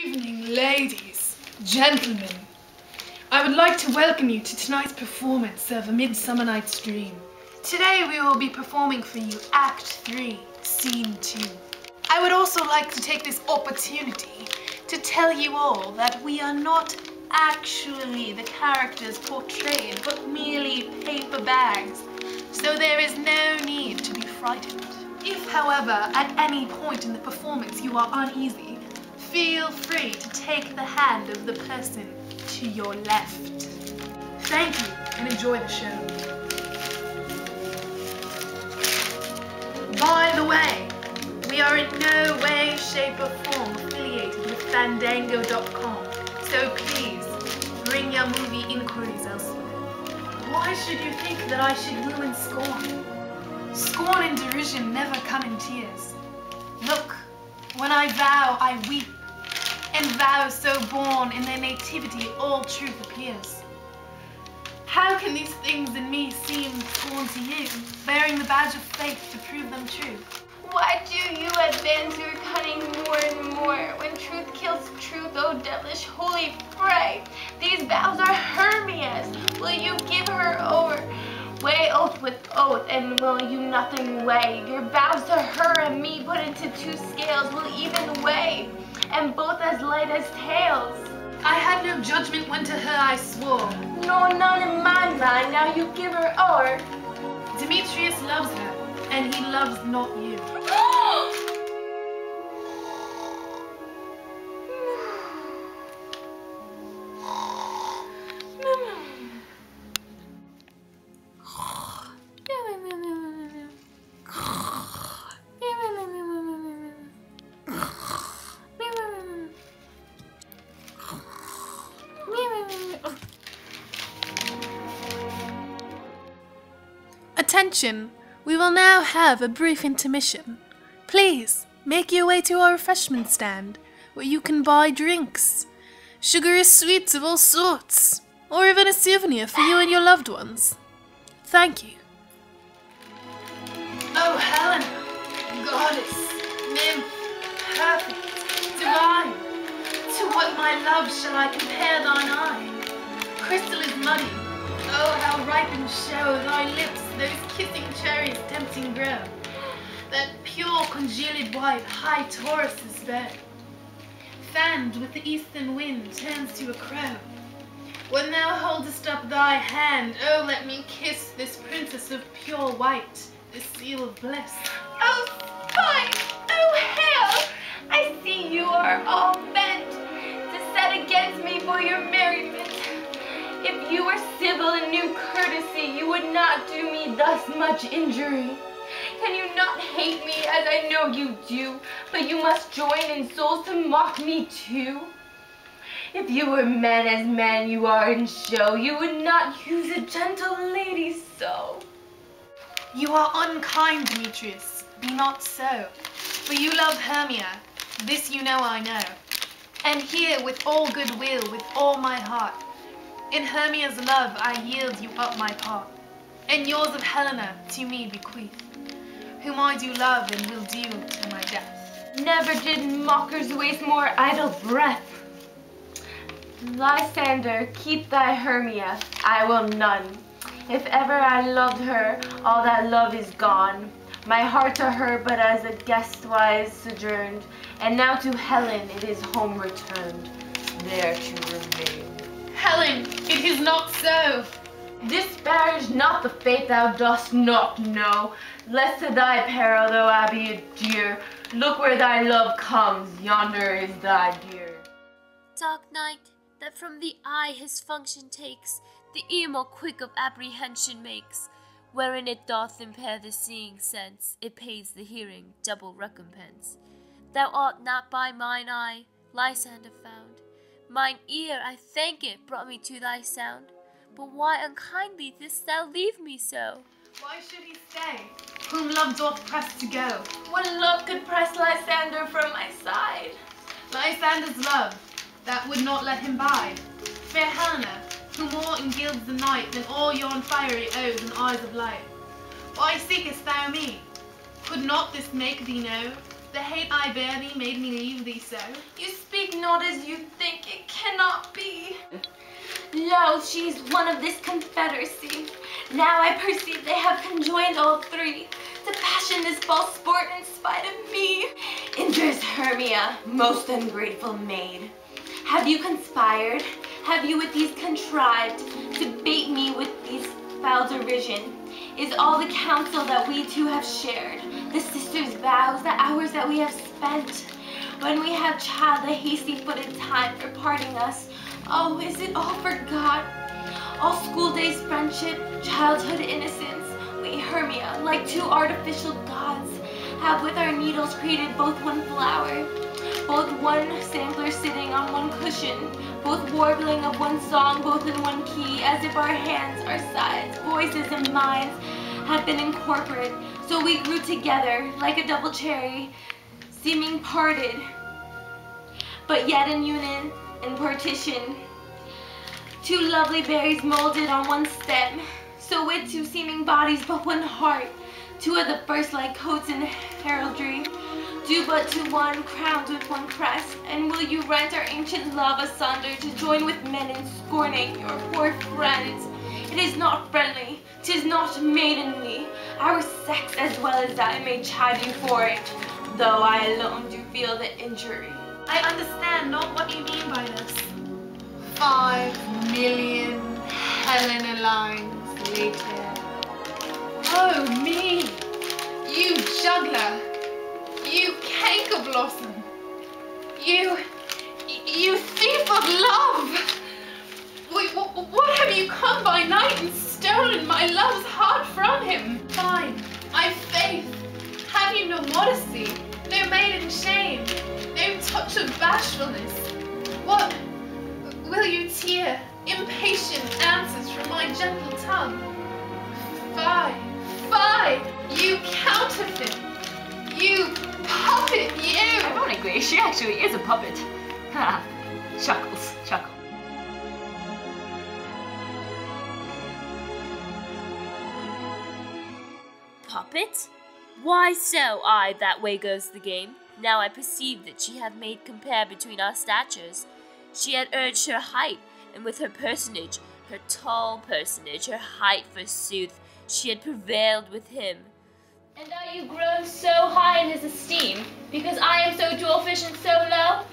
Evening, ladies, gentlemen. I would like to welcome you to tonight's performance of A Midsummer Night's Dream. Today we will be performing for you Act 3, Scene 2. I would also like to take this opportunity to tell you all that we are not actually the characters portrayed, but merely paper bags, so there is no need to be frightened. If, however, at any point in the performance you are uneasy, feel free to take the hand of the person to your left. Thank you and enjoy the show. By the way, we are in no way, shape or form affiliated with Fandango.com, so please bring your movie inquiries elsewhere. Why should you think that I should woo and scorn? Scorn and derision never come in tears. Look, when I vow, I weep, and vows so born in their nativity all truth appears. How can these things in me seem scorn to you, bearing the badge of faith to prove them true? Why do you advance your cunning more and more, when truth kills truth, O devilish holy fray? These vows are Hermia's. Will you give her over? Weigh oath with oath, and will you nothing weigh? Your vows to her and me put into two scales will even weigh, and both as light as tails. I had no judgment when to her I swore. No, none in my mind, now you give her o'er. Demetrius loves her, and he loves not you. Attention! We will now have a brief intermission. Please, make your way to our refreshment stand, where you can buy drinks, sugary sweets of all sorts, or even a souvenir for you and your loved ones. Thank you. Oh, Helena, goddess, nymph, perfect, divine, to what, my love, shall I compare thine eye? Crystal is muddy. Oh, how ripe and show thy lips, those kissing cherries tempting grow. That pure congealed white high Taurus's bow, fanned with the eastern wind, turns to a crow. When thou holdest up thy hand, oh, let me kiss this princess of pure white, this seal of bliss. Oh, spite! Oh, hell! I see you are all bent to set against me for your merriment. If you were civil and knew courtesy, you would not do me thus much injury. Can you not hate me as I know you do, but you must join in souls to mock me too? If you were men as men you are in show, you would not use a gentle lady so. You are unkind, Demetrius, be not so. For you love Hermia, this you know I know. And here with all goodwill, with all my heart, in Hermia's love I yield you up my part, and yours of Helena to me bequeath, whom I do love and will do to my death. Never did mockers waste more idle breath. Lysander, keep thy Hermia, I will none. If ever I loved her, all that love is gone. My heart to her but as a guest-wise sojourned, and now to Helen it is home returned, there to remain. Helen, it is not so. Disparage not the fate thou dost not know, lest to thy peril though I be a dear, look where thy love comes, yonder is thy dear. Dark night, that from the eye his function takes, the ear more quick of apprehension makes, wherein it doth impair the seeing sense, it pays the hearing double recompense. Thou art not by mine eye, Lysander found. Mine ear, I thank it, brought me to thy sound. But why unkindly didst thou leave me so? Why should he stay, whom love doth press to go? What love could press Lysander from my side? Lysander's love, that would not let him bide. Fair Helena, who more engilds the night than all yon fiery oes and eyes of light. Why seekest thou me? Could not this make thee know The hate I bear thee made me leave thee so. You speak not as you think, it cannot be. Lo, she is one of this confederacy. Now I perceive they have conjoined all three to passion this false sport in spite of me. Enters Hermia, most ungrateful maid. Have you conspired? Have you with these contrived to bait me with these foul derision? Is all the counsel that we two have shared, the sisters' vows, the hours that we have spent, when we have child the hasty-footed time for parting us, oh, is it all forgot? All school days friendship, childhood innocence, we Hermia, like two artificial gods, have with our needles created both one flower, both one sampler sitting on one cushion, both warbling of one song, both in one key, as if our hands, our sides, voices, and minds had been incorporate. So we grew together like a double cherry, seeming parted, but yet in union and partition. Two lovely berries molded on one stem, so with two seeming bodies but one heart. Two of the first like coats in heraldry, due but to one, crowned with one crest. And will you rent our ancient love asunder to join with men in scorning your poor friends? It is not friendly, 'tis not maidenly. Our sex as well as I may chide you for it, though I alone do feel the injury. I understand not what you mean by this. 5 million Helena lines later. Oh me, you juggler, you canker blossom, you thief of love. What have you come by night and stolen my love's heart from him? Fine, I've faith. Have you no modesty, no maiden shame, no touch of bashfulness? What, will you tear impatient answers from my gentle tongue? Fie, you counterfeit, you puppet, you! Ironically, she actually is a puppet. Ha, chuckles, chuckle. Puppet? Why so? Aye, that way goes the game. Now I perceive that she had made compare between our statures. She had urged her height, and with her personage, her tall personage, her height forsooth, she had prevailed with him. And are you grown so high in his esteem, because I am so dwarfish and so low?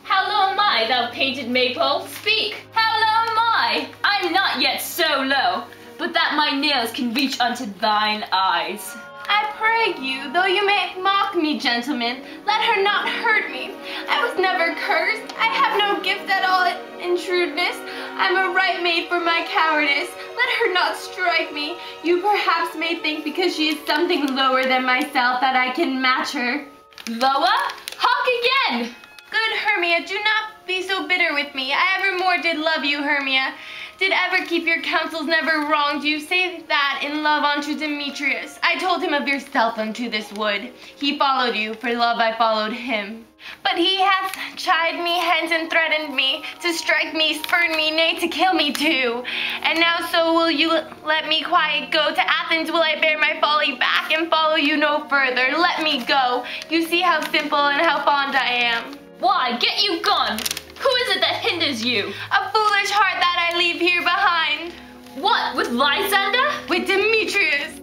How low am I, thou painted maypole? Speak! How low am I? I'm not yet so low, but that my nails can reach unto thine eyes. I pray you, though you may mock me, gentlemen, let her not hurt me. I was never cursed. I have no gift at all in shrewdness. I'm a right maid for my cowardice. Let her not strike me. You perhaps may think because she is something lower than myself that I can match her. Lower? Hark again! Good Hermia, do not be so bitter with me. I evermore did love you, Hermia. Did ever keep your counsels, never wronged you, save that in love unto Demetrius. I told him of yourself unto this wood. He followed you, for love I followed him. But he hath chid me hence and threatened me, to strike me, spurn me, nay, to kill me too. And now so will you let me quiet go? To Athens will I bear my folly back, and follow you no further. Let me go. You see how simple and how fond I am. Why, get you gone! Who is it that hinders you? A foolish heart that I leave here behind. What, with Lysander? With Demetrius.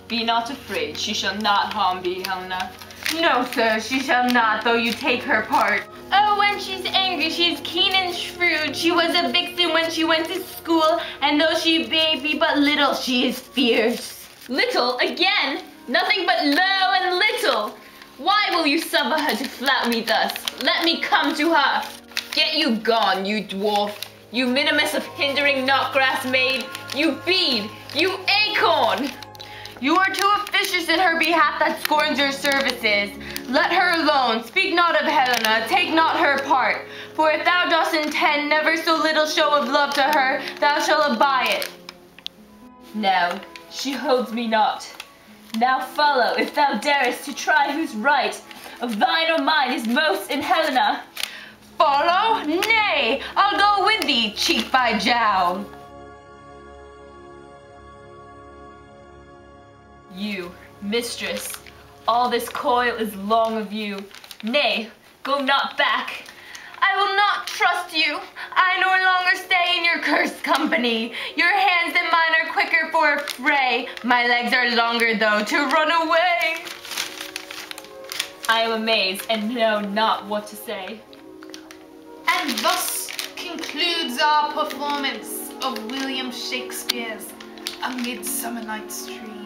Be not afraid, she shall not harm thee, Helena. No, sir, she shall not, though you take her part. Oh, when she's angry, she's keen and shrewd. She was a vixen when she went to school, and though she may be but little, she is fierce. Little? Again? Nothing but low and little. Why will you suffer her to flout me thus? Let me come to her. Get you gone, you dwarf, you minimus of hindering knotgrass maid, you bead, you acorn! You are too officious in her behalf that scorns your services. Let her alone, speak not of Helena, take not her part. For if thou dost intend never so little show of love to her, thou shalt abide it. No, she holds me not. Now follow, if thou darest to try whose right of thine or mine is most in Helena. Follow? Nay, I'll go with thee, cheek by jowl. You, mistress, All this coil is long of you. Nay, go not back. I will not trust you. I no longer stay in your cursed company. Your hands and mine are quicker for a fray. My legs are longer, though, to run away. I am amazed and know not what to say. And thus concludes our performance of William Shakespeare's A Midsummer Night's Dream.